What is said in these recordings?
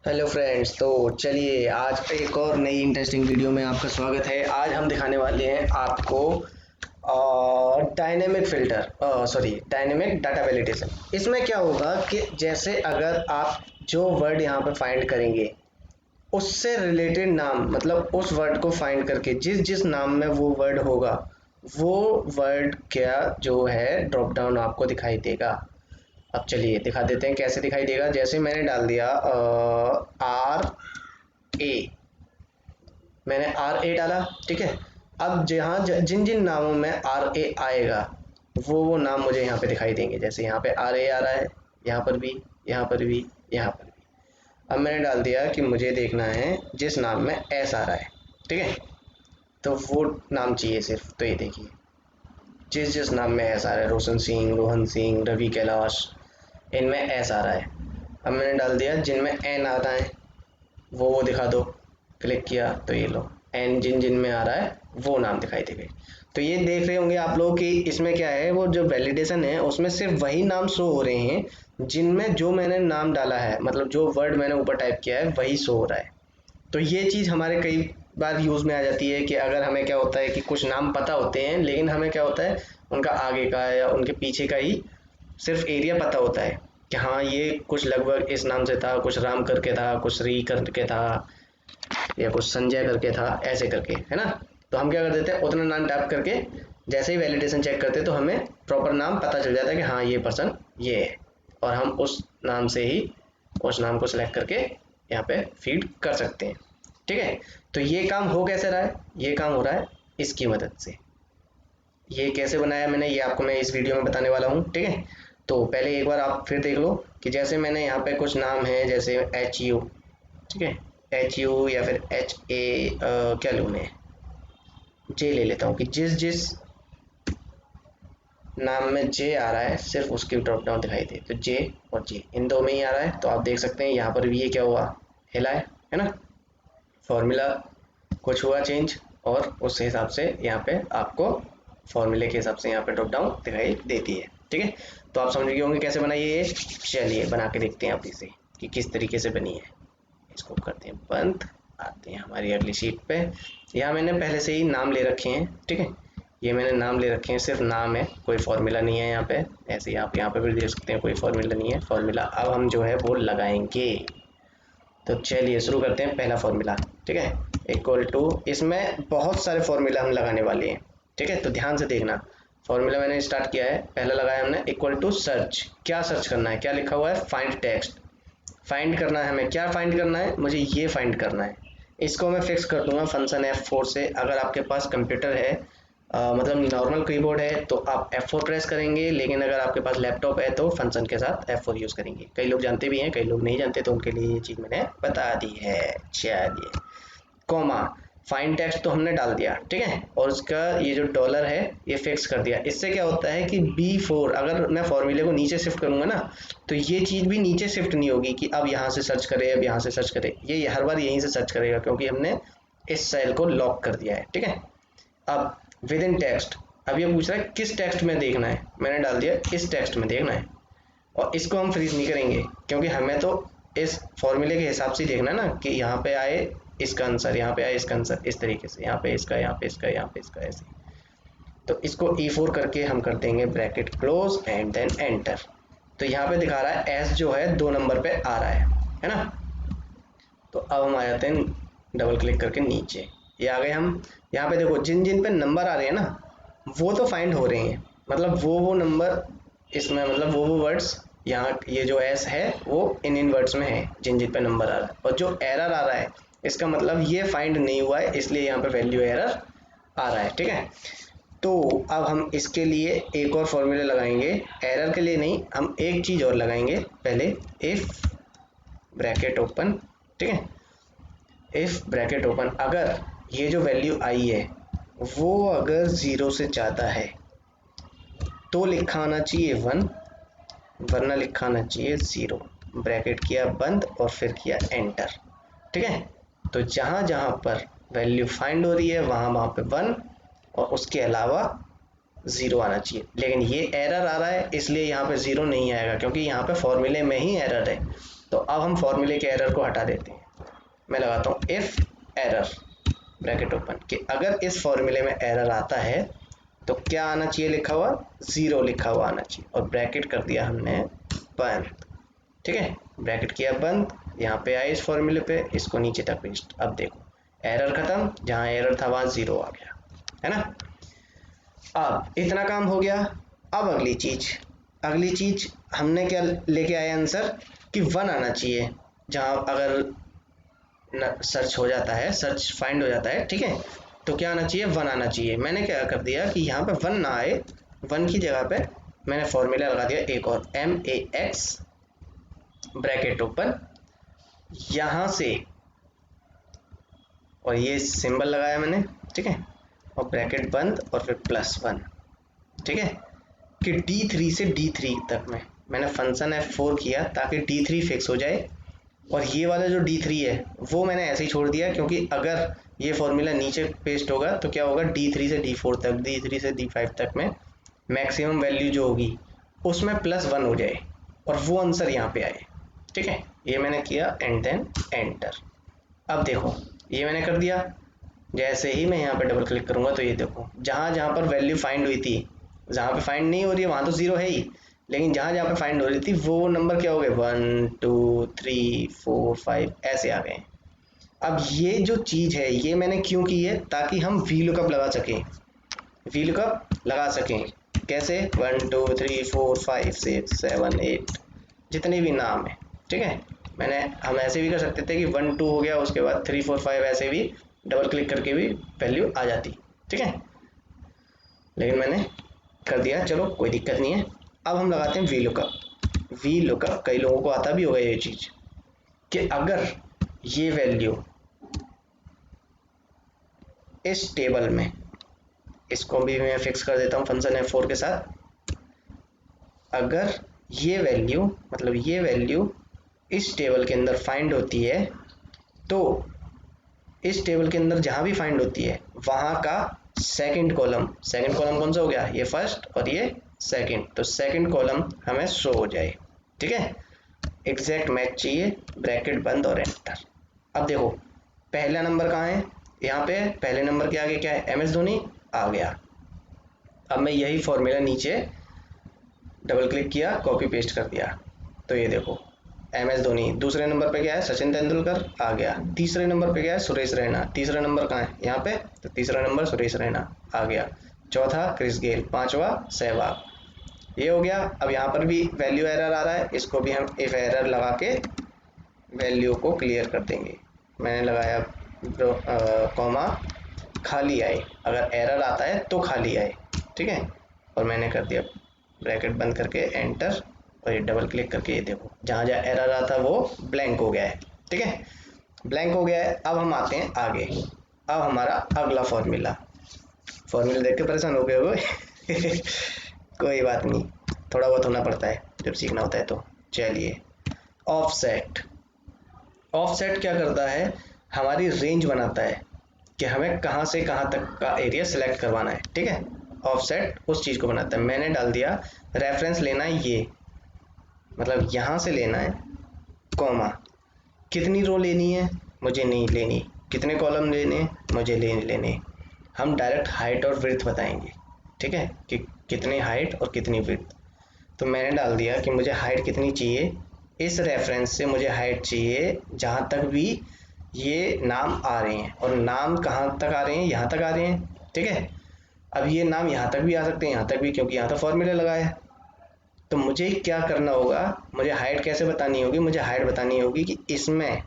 Hello friends, तो चलिए आज एक और नई इंटरेस्टिंग वीडियो में आपका स्वागत है। आज हम दिखाने वाले हैं आपको dynamic filter dynamic data validation. इसमें क्या होगा कि जैसे अगर आप जो वर्ड यहाँ पर फाइंड करेंगे उससे रिलेटेड नाम, मतलब उस वर्ड को फाइंड करके जिस जिस नाम में वो वर्ड होगा वो वर्ड क्या जो है ड्रॉप डाउन आपको दिखाई देगा। अब चलिए दिखा देते हैं कैसे दिखाई देगा। जैसे मैंने डाल दिया आर ए, मैंने आर ए डाला, ठीक है। अब जहाँ जिन जिन नामों में आर ए आएगा वो नाम मुझे यहाँ पे दिखाई देंगे। जैसे यहाँ पे आर ए आ रहा है, यहाँ पर भी, यहाँ पर भी, यहाँ पर भी। अब मैंने डाल दिया कि मुझे देखना है जिस नाम में एस आ रहा है, ठीक है, तो वो नाम चाहिए सिर्फ। तो ये देखिए जिस जिस नाम में एस आ रहा है, रोशन सिंह, रोहन सिंह, रवि कैलाश, इनमें एस आ रहा है। अब मैंने डाल दिया जिनमें एन आ रहा है वो दिखा दो। क्लिक किया तो ये लो एन जिन जिन में आ रहा है वो नाम दिखाई दे गए। तो ये देख रहे होंगे आप लोग कि इसमें क्या है, वो जो वैलिडेशन है उसमें सिर्फ वही नाम शो हो रहे हैं जिनमें जो मैंने नाम डाला है, मतलब जो वर्ड मैंने ऊपर टाइप किया है वही शो हो रहा है। तो ये चीज़ हमारे कई बार यूज़ में आ जाती है कि अगर हमें क्या होता है कि कुछ नाम पता होते हैं लेकिन हमें क्या होता है उनका आगे का या उनके पीछे का ही सिर्फ एरिया पता होता है कि हाँ ये कुछ लगभग इस नाम से था, कुछ राम करके था, कुछ श्री करके था, या कुछ संजय करके था, ऐसे करके, है ना। तो हम क्या कर देते हैं उतना नाम टाइप करके जैसे ही वैलिडेशन चेक करते हैं तो हमें प्रॉपर नाम पता चल जाता है कि हाँ ये पर्सन ये है, और हम उस नाम से ही उस नाम को सिलेक्ट करके यहाँ पे फीड कर सकते हैं, ठीक है। तो ये काम हो कैसे रहा है, ये काम हो रहा है इसकी मदद से। ये कैसे बनाया मैंने ये आपको मैं इस वीडियो में बताने वाला हूँ, ठीक है। तो पहले एक बार आप फिर देख लो कि जैसे मैंने यहाँ पे कुछ नाम है जैसे एच यू, ठीक है, एच यू या फिर एच ए, क्या लूँ मैं, जे ले लेता हूँ कि जिस जिस नाम में जे आ रहा है सिर्फ उसकी ड्रॉप डाउन दिखाई दे। तो जे और जे इन दो में ही आ रहा है, तो आप देख सकते हैं यहाँ पर भी ये क्या हुआ, हिला है ना, फॉर्मूला कुछ हुआ चेंज, और उस हिसाब से यहाँ पे आपको फॉर्मूले के हिसाब से यहाँ पे ड्रॉप डाउन दिखाई देती है, ठीक है। तो आप समझ गए होंगे कैसे बनाइए ये। चलिए बना के देखते हैं आप इसे कि किस तरीके से बनी है। इसको करते हैं बंद, आते हैं हमारी अगली शीट पे। यहाँ मैंने पहले से ही नाम ले रखे हैं, ठीक है, ये मैंने नाम ले रखे हैं, सिर्फ नाम है, कोई फॉर्मूला नहीं है यहाँ पे। ऐसे ही आप यहाँ पे भी देख सकते हैं कोई फॉर्मूला नहीं है। फॉर्मूला अब हम जो है वो लगाएंगे। तो चलिए शुरू करते हैं पहला फॉर्मूला, ठीक है, इक्वल टू, इसमें बहुत सारे फॉर्मूला हम लगाने वाले हैं, ठीक है। तो ध्यान से देखना, फॉर्मूला मैंने स्टार्ट किया है, पहला लगाया हमने इक्वल टू सर्च। क्या सर्च करना है, क्या लिखा हुआ है, फाइंड टेक्स्ट। फाइंड करना है हमें, क्या फाइंड करना है, मुझे ये फाइंड करना है। इसको मैं फिक्स कर दूंगा फंक्शन F4 से। अगर आपके पास कंप्यूटर है, मतलब नॉर्मल कीबोर्ड है तो आप F4 प्रेस करेंगे, लेकिन अगर आपके पास लैपटॉप है तो फंक्शन के साथ F4 यूज़ करेंगे। कई लोग जानते भी हैं, कई लोग नहीं जानते, तो उनके लिए ये चीज़ मैंने बता दी है। चलिए, कॉमा, फाइंड टेक्स्ट तो हमने डाल दिया, ठीक है, और उसका ये जो डॉलर है ये फिक्स कर दिया। इससे क्या होता है कि B4, अगर मैं फॉर्मूले को नीचे शिफ्ट करूंगा ना तो ये चीज़ भी नीचे शिफ्ट नहीं होगी कि अब यहाँ से सर्च करे, अब यहाँ से सर्च करे, ये हर बार यहीं से सर्च करेगा क्योंकि हमने इस सेल को लॉक कर दिया है, ठीक है। अब विद इन टेक्स्ट, अब ये पूछ रहा है किस टेक्स्ट में देखना है, मैंने डाल दिया इस टेक्स्ट में देखना है, और इसको हम फ्रीज नहीं करेंगे क्योंकि हमें तो इस फॉर्मूले के हिसाब से देखना है ना कि यहाँ पे आए इसका आंसर, यहाँ पे आए इसका आंसर, इस तरीके से, यहाँ पे इसका, यहाँ पे इसका, यहाँ पे इसका, ऐसे। तो इसको E4 करके हम कर देंगे bracket close and then enter. तो यहाँ पे दिखा रहा है एस जो है 2 नंबर पे आ रहा है ना। तो अब हम आ जाते हैं डबल क्लिक करके नीचे, ये आ गए हम। यहाँ पे देखो जिन जिन पे नंबर आ रहे हैं ना वो तो फाइंड हो रहे हैं, मतलब वो नंबर इसमें, मतलब वो वर्ड्स यहाँ, ये जो एस है वो इन वर्ड्स में है जिन जिन पे नंबर आ रहा है। और जो एरर आ रहा है इसका मतलब ये फाइंड नहीं हुआ है, इसलिए यहाँ पे वैल्यू एरर आ रहा है, ठीक है। तो अब हम इसके लिए एक और फॉर्मूला लगाएंगे, एरर के लिए नहीं, हम एक चीज़ और लगाएंगे पहले। इफ ब्रैकेट ओपन, ठीक है, इफ ब्रैकेट ओपन, अगर ये जो वैल्यू आई है वो अगर 0 से ज़्यादा है तो लिखा आना चाहिए 1, वरना लिखा आना चाहिए 0। ब्रैकेट किया बंद और फिर किया एंटर, ठीक है। तो जहाँ जहाँ पर वैल्यू फाइंड हो रही है वहाँ वहाँ पे 1, और उसके अलावा ज़ीरो आना चाहिए, लेकिन ये एरर आ रहा है इसलिए यहाँ पे ज़ीरो नहीं आएगा क्योंकि यहाँ पे फॉर्मूले में ही एरर है। तो अब हम फॉर्मूले के एरर को हटा देते हैं। मैं लगाता हूँ इफ़ एरर ब्रैकेट ओपन कि अगर इस फॉर्मूले में एरर आता है तो क्या आना चाहिए लिखा हुआ, ज़ीरो लिखा हुआ आना चाहिए, और ब्रैकेट कर दिया हमने बंद। ठीक है, ब्रैकेट किया बंद, यहाँ पे आए इस फॉर्मूले पे, इसको नीचे तक पेस्ट। अब देखो एरर खत्म, जहाँ एरर था वहाँ ज़ीरो आ गया, है ना। अब इतना काम हो गया। अब अगली चीज हमने क्या लेके आए आंसर कि वन आना चाहिए, जहाँ अगर सर्च हो जाता है, सर्च फाइंड हो जाता है, ठीक है, तो क्या आना चाहिए, वन आना चाहिए। मैंने क्या कर दिया कि यहाँ पे वन ना आए, वन की जगह पे मैंने फॉर्मूला लगा दिया एक और, MAX ब्रैकेट ओपन, यहाँ से और ये सिंबल लगाया मैंने, ठीक है, और ब्रैकेट बंद और फिर +1, ठीक है, कि D3 से D3 तक में मैंने फंक्शन F4 किया ताकि D3 फिक्स हो जाए, और ये वाला जो D3 है वो मैंने ऐसे ही छोड़ दिया क्योंकि अगर ये फॉर्मूला नीचे पेस्ट होगा तो क्या होगा, D3 से D4 तक, D3 से D5 तक में मैक्सिमम वैल्यू जो होगी उसमें +1 हो जाए और वो आंसर यहाँ पे आए। ठीक है, ये मैंने किया एंड देन एंटर। अब देखो ये मैंने कर दिया, जैसे ही मैं यहाँ पे डबल क्लिक करूँगा तो ये देखो जहाँ जहाँ पर वैल्यू फाइंड हुई थी, जहाँ पे फाइंड नहीं हो रही है वहाँ तो ज़ीरो है ही, लेकिन जहाँ जहाँ पे फाइंड हो रही थी वो नंबर क्या हो गए, 1 2 3 4 5 ऐसे आ गए। अब ये जो चीज़ है ये मैंने क्यों की है, ताकि हम वी लुकअप लगा सकें, वी लुकअप लगा सकें। कैसे, 1 2 3 4 5 6 7 8 जितने भी नाम है, ठीक है, हम ऐसे भी कर सकते थे कि 1 2 हो गया, उसके बाद 3 4 5 ऐसे भी डबल क्लिक करके भी वैल्यू आ जाती, ठीक है, लेकिन मैंने कर दिया, चलो कोई दिक्कत नहीं है। अब हम लगाते हैं वी लुकअप। वी लुकअप कई लोगों को आता भी होगा ये चीज़, कि अगर ये वैल्यू इस टेबल में, इसको भी मैं फिक्स कर देता हूँ फंक्शन F4 के साथ, अगर ये वैल्यू मतलब ये वैल्यू इस टेबल के अंदर फाइंड होती है तो इस टेबल के अंदर जहां भी फाइंड होती है वहां का सेकंड कॉलम कौन सा हो गया, ये फर्स्ट और ये सेकंड, तो सेकंड कॉलम हमें शो हो जाए। ठीक है, एग्जैक्ट मैच चाहिए, ब्रैकेट बंद और एंटर। अब देखो पहला नंबर कहाँ है, यहाँ पे पहले नंबर के आगे क्या है, MS धोनी आ गया। अब मैं यही फॉर्मूला नीचे डबल क्लिक किया, कॉपी पेस्ट कर दिया, तो ये देखो MS धोनी। दूसरे नंबर पे क्या है, सचिन तेंदुलकर आ गया। तीसरे नंबर पे क्या है, सुरेश रैना। तीसरा नंबर कहाँ है, यहाँ पे, तो तीसरा नंबर सुरेश रैना आ गया। चौथा क्रिस गेल, पांचवा सहवाग, ये हो गया। अब यहाँ पर भी वैल्यू एरर आ रहा है, इसको भी हम इफ एरर लगा के वैल्यू को क्लियर कर देंगे। मैंने लगाया कॉमा, खाली आए, अगर एरर आता है तो खाली आए, ठीक है, और मैंने कर दिया ब्रैकेट बंद करके एंटर, और ये डबल क्लिक करके ये देखो जहाँ जहाँ एरर आता है वो ब्लैंक हो गया है। ठीक है, ब्लैंक हो गया है। अब हम आते हैं आगे, अब हमारा अगला फॉर्मूला देख के परेशान हो गए हो कोई बात नहीं, थोड़ा बहुत होना पड़ता है जब सीखना होता है तो। चलिए, ऑफसेट। ऑफसेट क्या करता है, हमारी रेंज बनाता है कि हमें कहाँ से कहाँ तक का एरिया सेलेक्ट करवाना है। ठीक है, ऑफसेट उस चीज़ को बनाता है। मैंने डाल दिया रेफरेंस लेना है ये, मतलब यहाँ से लेना है, कॉमा, कितनी रो लेनी है मुझे नहीं लेनी, कितने कॉलम लेने मुझे लेने, हम डायरेक्ट हाइट और विड्थ बताएंगे। ठीक है, कि कितनी हाइट और कितनी विड्थ। तो मैंने डाल दिया कि मुझे हाइट कितनी चाहिए, इस रेफरेंस से मुझे हाइट चाहिए जहाँ तक भी ये नाम आ रहे हैं, और नाम कहाँ तक आ रहे हैं, यहाँ तक आ रहे हैं। ठीक है, अब ये नाम यहाँ तक भी आ सकते हैं, यहाँ तक भी, क्योंकि यहाँ तो फॉर्मूला लगा है। तो मुझे क्या करना होगा, मुझे हाइट कैसे बतानी होगी, मुझे हाइट बतानी होगी कि इसमें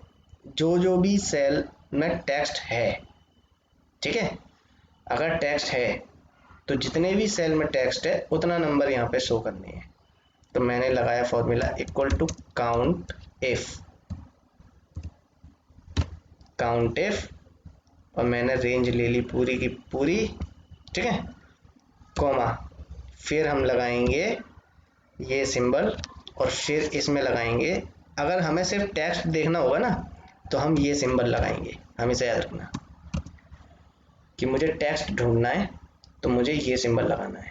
जो भी सेल में टेक्स्ट है, ठीक है, अगर टेक्स्ट है तो जितने भी सेल में टेक्स्ट है उतना नंबर यहाँ पे शो करने हैं। तो मैंने लगाया formula equal to count if, और मैंने रेंज ले ली पूरी की पूरी। ठीक है, कॉमा, फिर हम लगाएंगे ये सिंबल, और फिर इसमें लगाएंगे, अगर हमें सिर्फ टेक्स्ट देखना होगा ना तो हम ये सिंबल लगाएंगे। हमेशा याद रखना कि मुझे टेक्स्ट ढूंढना है तो मुझे ये सिंबल लगाना है।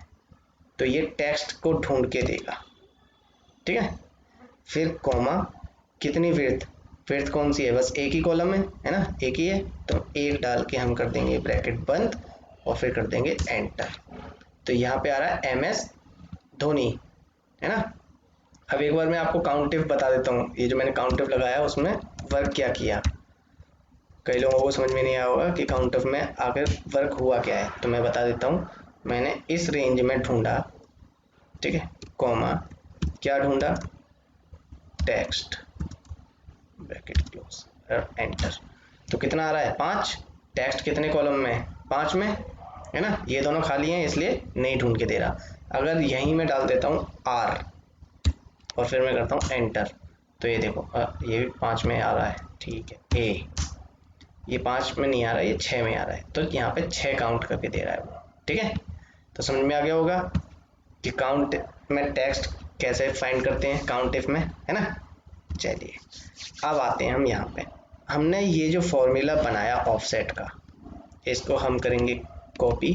तो ये टेक्स्ट को ढूंढ के देगा, ठीक है। फिर कॉमा, कितनी विड्थ, विड्थ कौन सी है, बस एक ही कॉलम है ना, एक ही है, तो एक डाल के हम कर देंगे ब्रैकेट बंद और फिर कर देंगे एंटर। तो यहाँ पे आ रहा है MS धोनी, है ना। अब एक बार मैं आपको काउंट इफ बता देता हूँ, ये जो मैंने काउंट इफ लगाया उसमें वर्क क्या किया। कई लोगों को समझ में नहीं आया होगा कि काउंट इफ में आखिर वर्क हुआ क्या है, तो मैं बता देता हूँ। मैंने इस रेंज में ढूंढा, ठीक है, कॉमा, क्या ढूंढा, टेक्स्ट, ब्रैकेट क्लोज और एंटर। तो कितना आ रहा है, 5। टेक्स्ट कितने कॉलम में है, 5 में, है ना। ये दोनों खाली हैं इसलिए नहीं ढूंढ के दे रहा। अगर यहीं में डाल देता हूँ R और फिर मैं करता हूँ एंटर, तो ये देखो ये भी 5 में आ रहा है, ठीक है। ए, ये 5 में नहीं आ रहा है, ये 6 में आ रहा है, तो यहाँ पे 6 काउंट करके दे रहा है वो, ठीक है। तो समझ में आ गया होगा कि काउंट में टेक्स्ट कैसे फाइंड करते हैं काउंट इफ में, है ना। चलिए अब आते हैं हम यहाँ पे। हमने ये जो फॉर्मूला बनाया ऑफसेट का, इसको हम करेंगे कॉपी,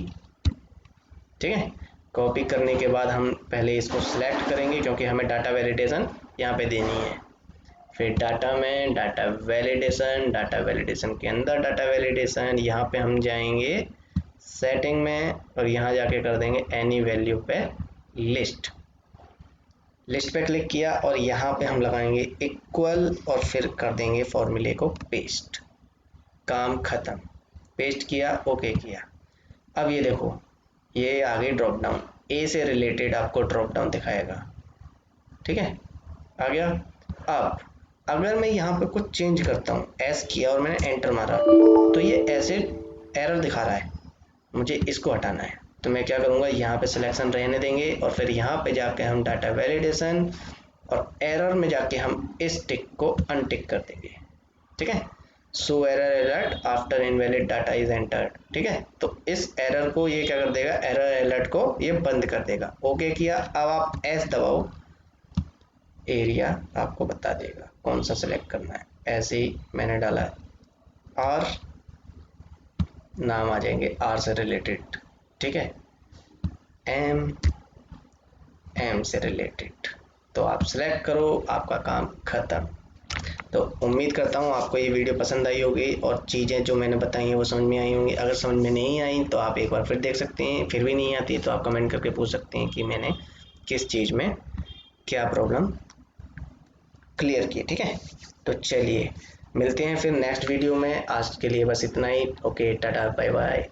ठीक है। कॉपी करने के बाद हम पहले इसको सिलेक्ट करेंगे क्योंकि हमें डाटा वैलिडेशन यहाँ पे देनी है। फिर डाटा में डाटा वैलिडेशन, डाटा वैलिडेशन के अंदर डाटा वैलिडेशन, यहाँ पे हम जाएंगे सेटिंग में और यहाँ जाके कर देंगे एनी वैल्यू पे लिस्ट। लिस्ट पे क्लिक किया और यहाँ पे हम लगाएंगे इक्वल और फिर कर देंगे फॉर्मूले को पेस्ट। काम खत्म, पेस्ट किया, ओके किया। अब ये देखो ये आगे ड्रॉप डाउन, ए से रिलेटेड आपको ड्रॉप डाउन दिखाएगा, ठीक है, आ गया। अब अगर मैं यहाँ पे कुछ चेंज करता हूँ, एस किया और मैंने एंटर मारा, तो ये ऐसे एरर दिखा रहा है, मुझे इसको हटाना है। तो मैं क्या करूँगा, यहाँ पे सिलेक्शन रहने देंगे और फिर यहाँ पे जाके हम डाटा वैलिडेशन और एरर में जाके हम इस टिक को अनटिक कर देंगे, ठीक है। So error alert after invalid data is entered, ठीक है। तो इस एरर को ये क्या कर देगा, एरर अलर्ट को ये बंद कर देगा। ओके किया, अब आप एस दबाओ, एरिया आपको बता देगा कौन सा सिलेक्ट करना है। ऐसे ही मैंने डाला आर, नाम आ जाएंगे आर से रिलेटेड, ठीक है, एम से रिलेटेड। तो आप सिलेक्ट करो, आपका काम खत्म। तो उम्मीद करता हूँ आपको ये वीडियो पसंद आई होगी और चीज़ें जो मैंने बताई हैं वो समझ में आई होंगी। अगर समझ में नहीं आई तो आप एक बार फिर देख सकते हैं, फिर भी नहीं आती तो आप कमेंट करके पूछ सकते हैं कि मैंने किस चीज़ में क्या प्रॉब्लम क्लियर की, ठीक है। तो चलिए मिलते हैं फिर नेक्स्ट वीडियो में, आज के लिए बस इतना ही। Okay, tata, bye bye.